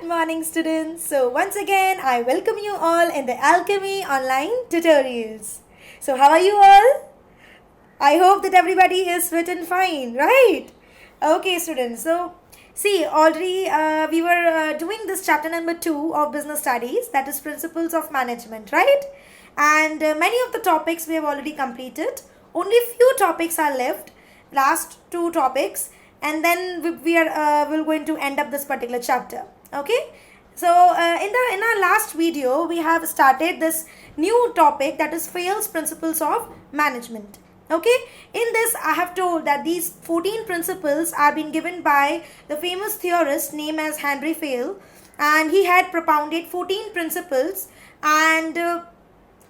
Morning students. So once again I welcome you all in the Alchemy online tutorials. So how are you all? I hope that everybody is fit and fine, right? Okay students. So see already we were doing this chapter number 2 of business studies, that is principles of management, right? And many of the topics we have already completed. Only few topics are left, last two topics, and then we're going to end up this particular chapter. Okay, so in our last video we have started this new topic, that is Fayol's principles of management. Okay, in this I have told that these 14 principles are been given by the famous theorist named as Henry Fayol, and he had propounded 14 principles, and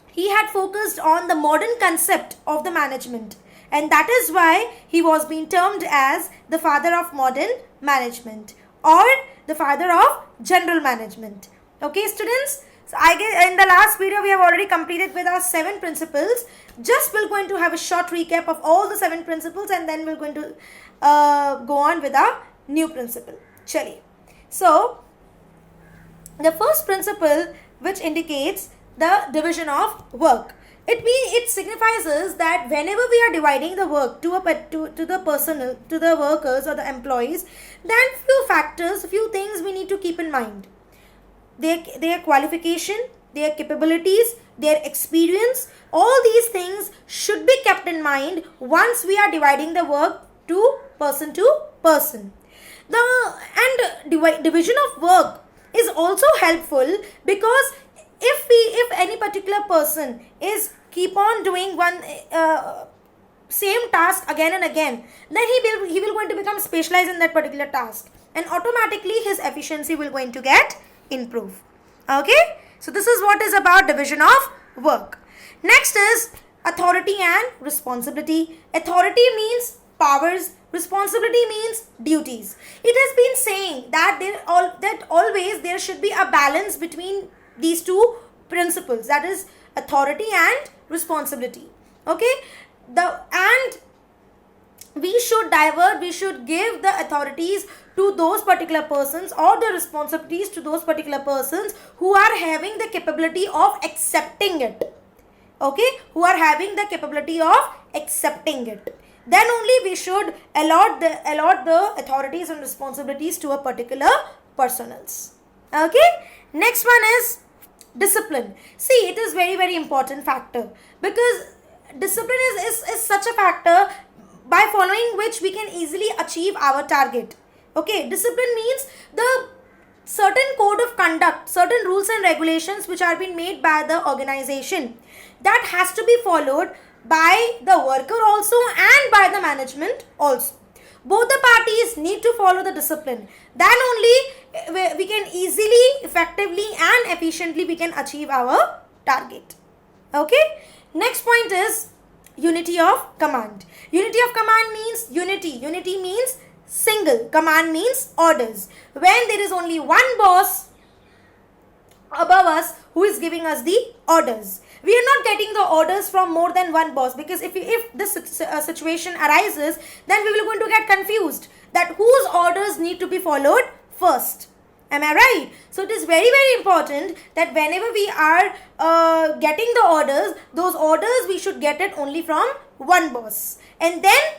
he had focused on the modern concept of the management, and that is why he was being termed as the father of modern management, or the father of general management. Okay students, so I guess in the last video we have already completed with our 7 principles. Just we're going to have a short recap of all the 7 principles, and then we're going to go on with our new principle. Chaliye. So the first principle, which indicates the division of work. It signifies us that whenever we are dividing the work to the workers or the employees, then few things we need to keep in mind. Their qualification, their capabilities, their experience, all these things should be kept in mind once we are dividing the work to person. Division of work is also helpful, because if any particular person is keep on doing one same task again and again, then he will going to become specialized in that particular task, and automatically his efficiency will going to get improved. Okay, so this is what is about division of work. Next is authority and responsibility. Authority means powers, responsibility means duties. It has been saying that always there should be a balance between these two principles, that is authority and responsibility. Okay, we should give the authorities to those particular persons, or the responsibilities to those particular persons who are having the capability of accepting it. Okay, who are having the capability of accepting it. Then only we should allot the authorities and responsibilities to a particular personals. Okay, next one is discipline. See, it is very important factor, because discipline is such a factor by following which we can easily achieve our target. Okay, discipline means the certain code of conduct, certain rules and regulations which are being made by the organization, that has to be followed by the worker also and by the management also. Both the parties need to follow the discipline. Then only we can easily, effectively and efficiently we can achieve our target. Okay. Next point is unity of command. Unity of command means unity. Unity means single. Command means orders. When there is only one boss above us who is giving us the orders, we are not getting the orders from more than one boss, because if this situation arises, then we will going to get confused that whose orders need to be followed first. Am I right? So it is very important that whenever we are getting the orders, those orders we should get it only from one boss, and then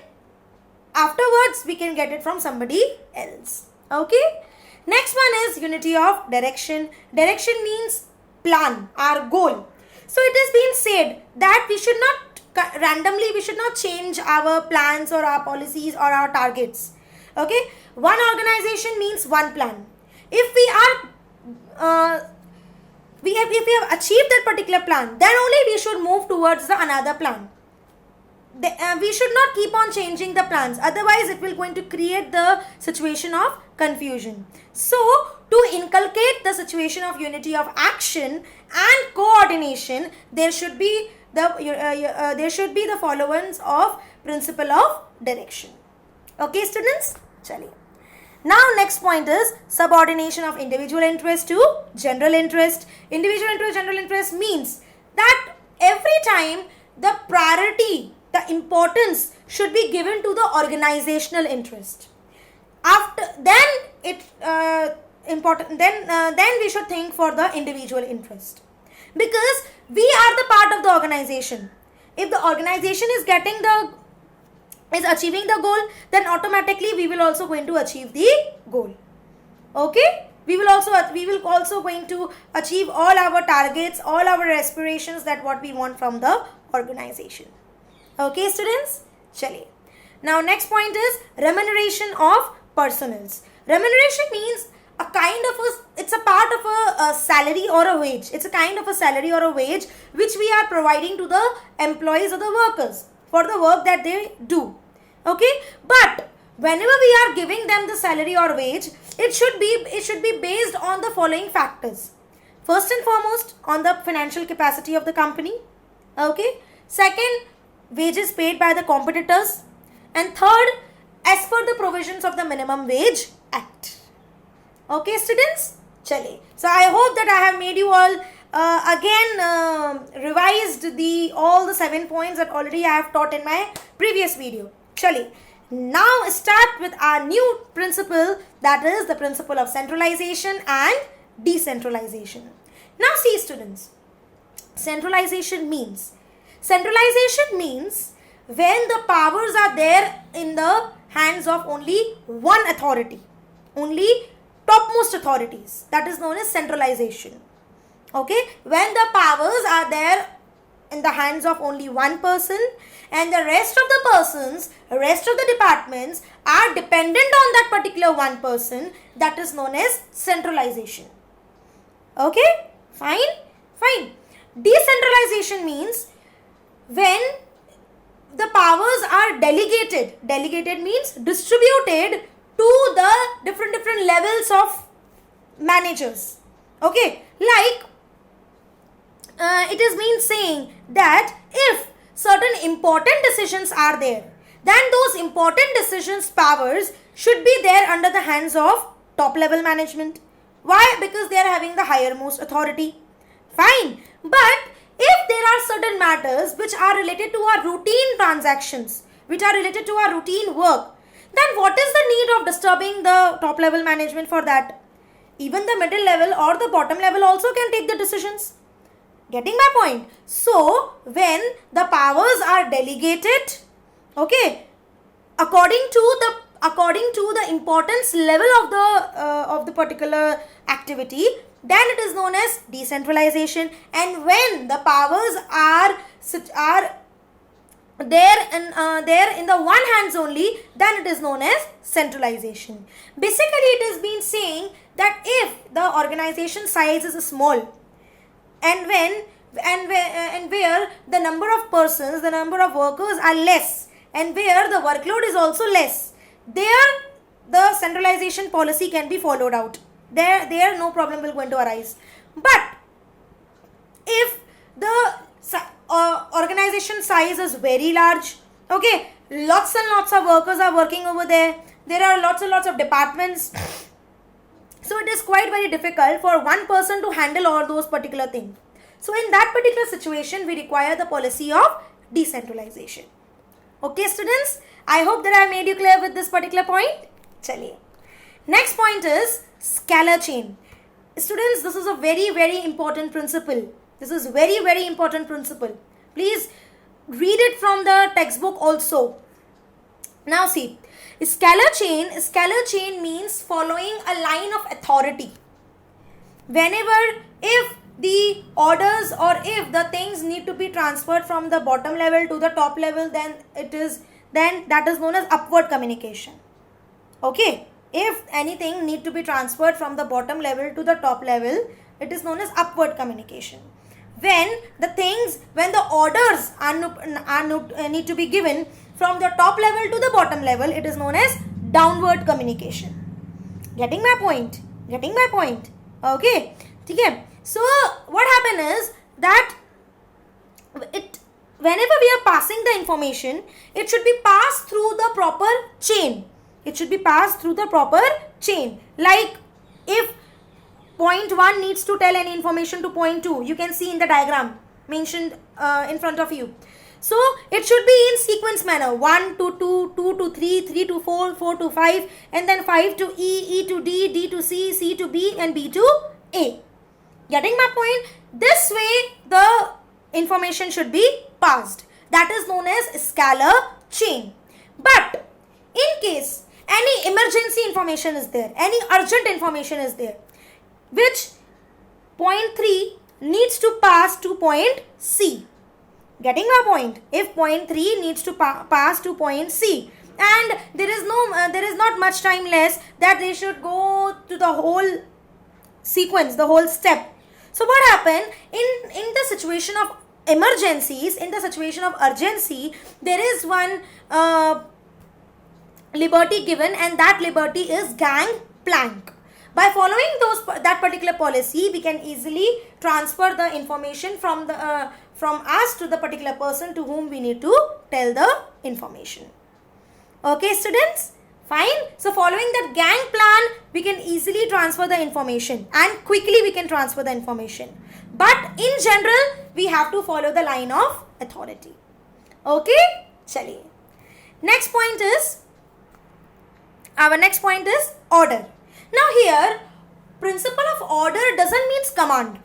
afterwards we can get it from somebody else. Okay. Next one is unity of direction. Direction means plan, our goal. So it has been said that we should not change our plans or our policies or our targets. Okay, one organization means one plan. If we have achieved that particular plan, then only we should move towards the another plan. We should not keep on changing the plans, otherwise it will going to create the situation of confusion. So to inculcate the situation of unity of action and coordination, there should be the followance of principle of direction. Okay students, chaliye. Now next point is subordination of individual interest to general interest. Individual interest, general interest means that every time the priority, the importance should be given to the organizational interest. After then important, then we should think for the individual interest, because we are the part of the organization. If the organization is achieving the goal, then automatically we will also going to achieve the goal. Okay, we will also going to achieve all our targets, all our aspirations, that what we want from the organization. Okay students, chaliye. Now next point is remuneration of personals. Remuneration means it's a part of a salary or a wage. It's a kind of a salary or a wage which we are providing to the employees or the workers for the work that they do. Okay, but whenever we are giving them the salary or wage, it should be based on the following factors. First and foremost, on the financial capacity of the company. Okay, second, wages paid by the competitors, and third, as per the provisions of the Minimum Wage Act. Okay students, chale. So I hope that I have made you all revised all the 7 points that already I have taught in my previous video. Chale. Now start with our new principle, that is the principle of centralization and decentralization. Now see students, centralization means when the powers are there in the hands of only one authority, only topmost authorities, that is known as centralization. Okay, when the powers are there in the hands of only one person, and the rest of the departments are dependent on that particular one person, that is known as centralization. Okay, fine. Decentralization means when the powers are delegated means distributed to the different levels of managers. Okay, like it is mean saying that if certain important decisions are there, then those important decisions powers should be there under the hands of top level management. Why? Because they are having the highermost authority. Fine, but if there are certain matters which are related to our routine transactions, which are related to our routine work, then what is the need of disturbing the top level management for that? Even the middle level or the bottom level also can take the decisions. Getting my point? So when the powers are delegated, okay, according to the importance level of the particular activity, then it is known as decentralization. And when the powers are there in the one hands only, then it is known as centralization. Basically, it is been saying that if the organization size is small, and where the number of persons, the number of workers are less, and where the workload is also less, there the centralization policy can be followed out. There no problem will going to arise. But if the organization size is very large, okay, lots and lots of workers are working over there, there are lots and lots of departments, so it is quite very difficult for one person to handle all those particular things. So in that particular situation, we require the policy of decentralization. Okay students, I hope that I made you clear with this particular point. Chaliye. Next point is scalar chain. Students, this is a very important principle. This is very important principle. Please read it from the textbook also. Now see, scalar chain means following a line of authority. Whenever, if the orders or if the things need to be transferred from the bottom level to the top level, then that is known as upward communication. Okay, if anything need to be transferred from the bottom level to the top level, it is known as upward communication. When the orders need to be given from the top level to the bottom level, it is known as downward communication. Getting my point? Okay. So what happens is that whenever we are passing the information, it should be passed through the proper chain. Like if point 1 needs to tell any information to point 2, you can see in the diagram mentioned in front of you. So it should be in sequence manner. 1 to 2, 2 to 3, 3 to 4, 4 to 5, and then 5 to E, E to D, D to C, C to B, and B to A. Getting my point? This way the information should be passed. That is known as scalar chain. But in case any emergency information is there, any urgent information is there, which point 3 needs to pass to point C. Getting my point? If point 3 needs to pass to point C, and there is not much time less, that they should go to the whole sequence, the whole step. So what happened in the situation of emergencies, in the situation of urgency, there is one liberty given, and that liberty is gangplank. By following that particular policy, we can easily transfer the information from us to the particular person to whom we need to tell the information. Okay, students? Fine. So following that gang plan, we can easily transfer the information, and quickly we can transfer the information. But in general, we have to follow the line of authority. Okay? Chaliye. Our next point is order. Now here, principle of order doesn't mean command.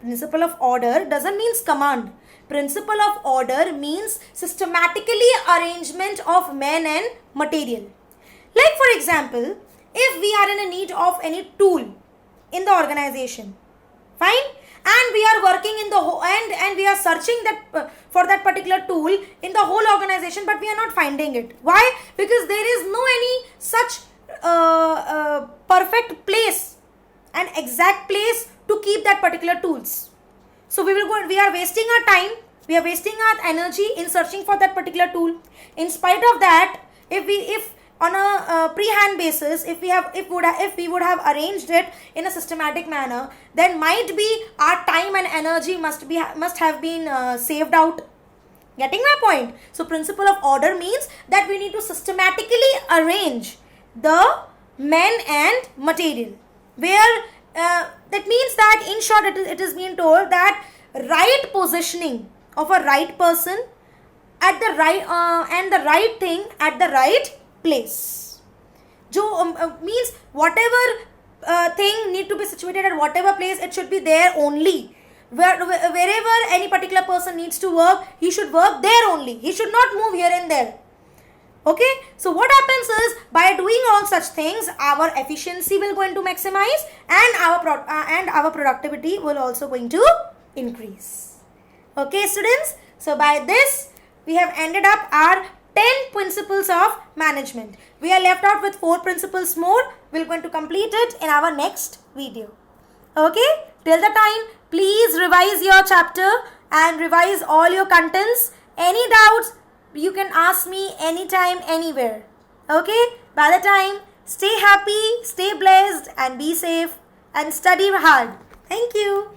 Principle of order doesn't mean command. Principle of order means systematically arrangement of men and material. Like for example, if we are in a need of any tool in the organization, fine, and we are working in the and we are searching for that particular tool in the whole organization, but we are not finding it. Why? Because there is no any such perfect place, an exact place to keep that particular tools. So we are wasting our time, we are wasting our energy in searching for that particular tool. In spite of that, if on a pre-hand basis, if we would have arranged it in a systematic manner, then might be our time and energy must have been saved out. Getting my point? So principle of order means that we need to systematically arrange the men and material, where that means that in short it is being told that right positioning of a right person at the right and the right thing at the right place. Means whatever thing need to be situated at whatever place, it should be there only. Wherever any particular person needs to work, he should work there only. He should not move here and there. Okay, so what happens is, by doing all such things, our efficiency will going to maximize, and our productivity will also going to increase. Okay, students, so by this we have ended up our 10 principles of management. We are left out with 4 principles more. We're going to complete it in our next video. Okay, till the time, please revise your chapter and revise all your contents. Any doubts, you can ask me anytime, anywhere. Okay, by the time, stay happy, stay blessed, and be safe, and study hard. Thank you.